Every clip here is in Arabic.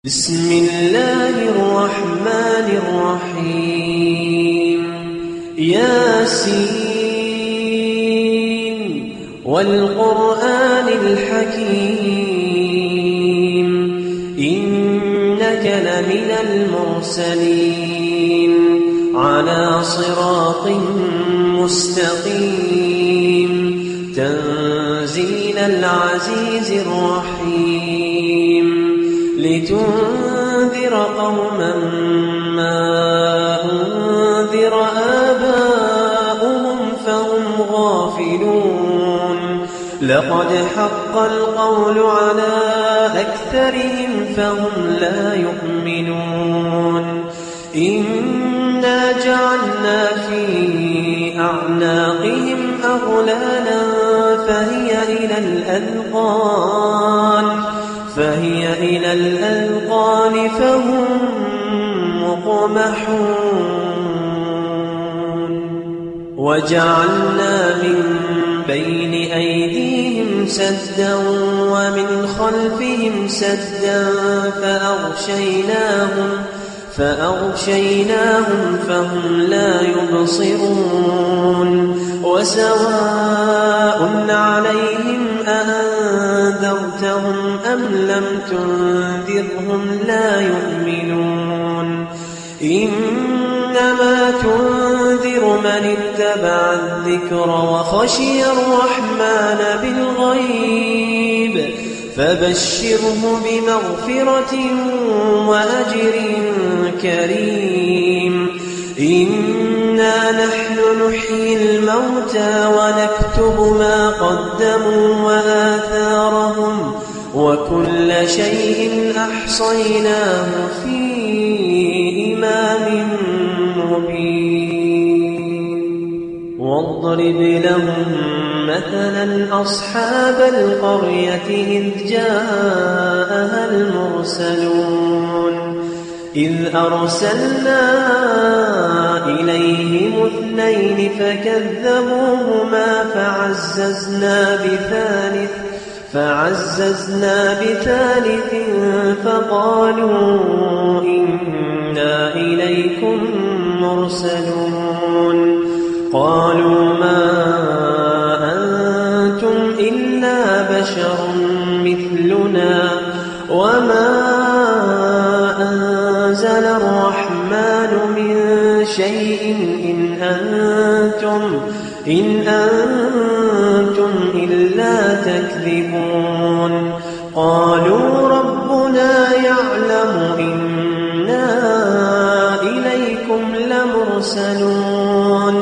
بسم الله الرحمن الرحيم ياسين والقرآن الحكيم إنك لمن المرسلين على صراط مستقيم تنزيل العزيز الرحيم لتنذر قوما ما أنذر آباؤهم فهم غافلون لقد حق القول على أكثرهم فهم لا يؤمنون إنا جعلنا في أعناقهم أغلالا فهي إلى الأذقان فهم مقمحون وجعلنا من بين أيديهم سدا ومن خلفهم سدا فأغشيناهم فهم لا يبصرون وسواء عليهم أأنذرتهم أم لم تنذرهم لا يؤمنون إنما تنذر من اتبع الذكر وخشي الرحمن بالغيب فبشره بمغفرة وأجر كريم إنا نحن نحيي الموتى ونكتب ما قدموا وآثارهم وكل شيء أحصيناه في إمام مبين واضرب لهم مثلا أصحاب القرية إذ جاءها المرسلون إذ أرسلنا إليهم اثنين فكذبوهما فعززنا بثالث فقالوا إنا إليكم مرسلون قالوا ما أنتم إلا بشر مثلنا وما أنزل الرحمن من شيء إن أنتم إلا تكذبون قالوا ربنا يعلم إنا إليكم لمرسلون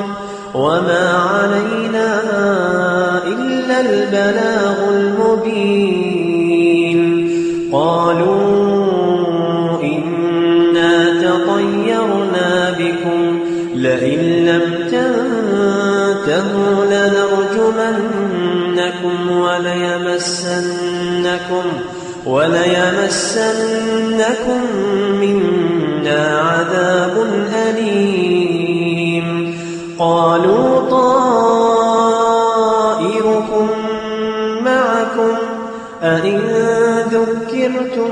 وما علينا إلا البلاغ المبين قالوا إنا تطيرنا بكم لئن لم تنتهوا لنرجمنكم وليمسنكم منا عذاب أليم قالوا طائركم معكم أئن ذكرتم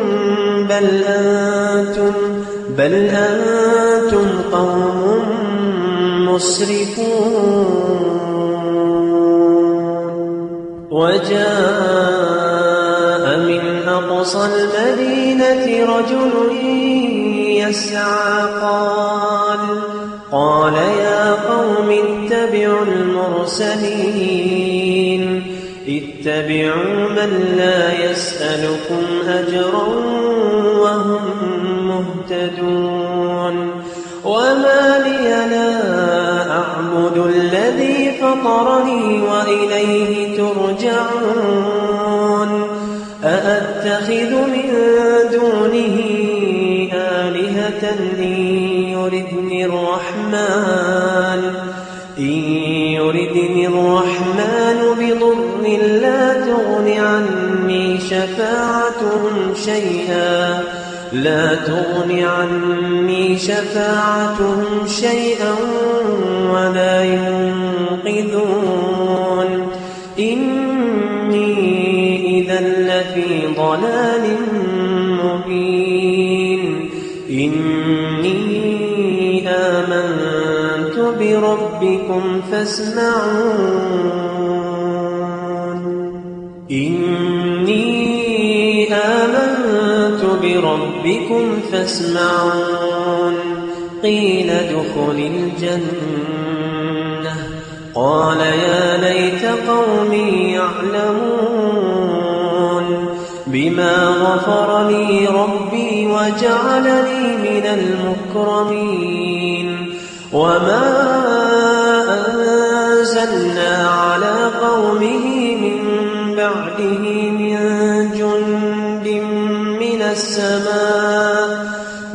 بل أنتم قوم مسرفون وجاء من أقصى المدينة رجل يسعى قال يا قوم اتبعوا المرسلين اتبعوا من لا يسألكم أجرا وهم مهتدون وما لي لا أعبد الذي فطرني وإليه ترجعون أأتخذ من دونه آلهة إن يردني الرحمن بضر لا تغن عني شفاعتهم شيئا ولا ينقذون إني إذا لفي ضلال مبين إني آمنت بربكم فاسمعون إني آمنت بربكم فاسمعون قيل ادخل الجنة قال يا ليت قومي يعلمون بما غفر لي ربي وجعلني من المكرمين وما أنزلنا على قومه من بعده من جند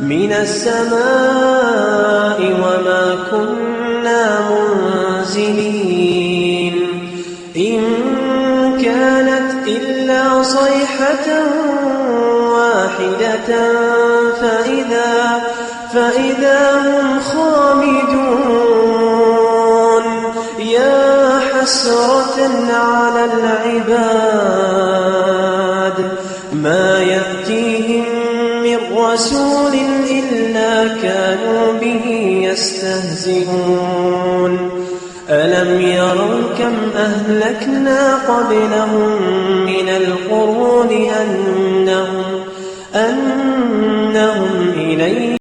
من السماء وما كنا منزلين إن كانت إلا صيحة واحدة فإذا هم خامدون يا حسرة على العباد ما يأتيهم من رسول إلا كانوا به يستهزئون ألم يروا كم أهلكنا قبلهم من القرون أنهم إليه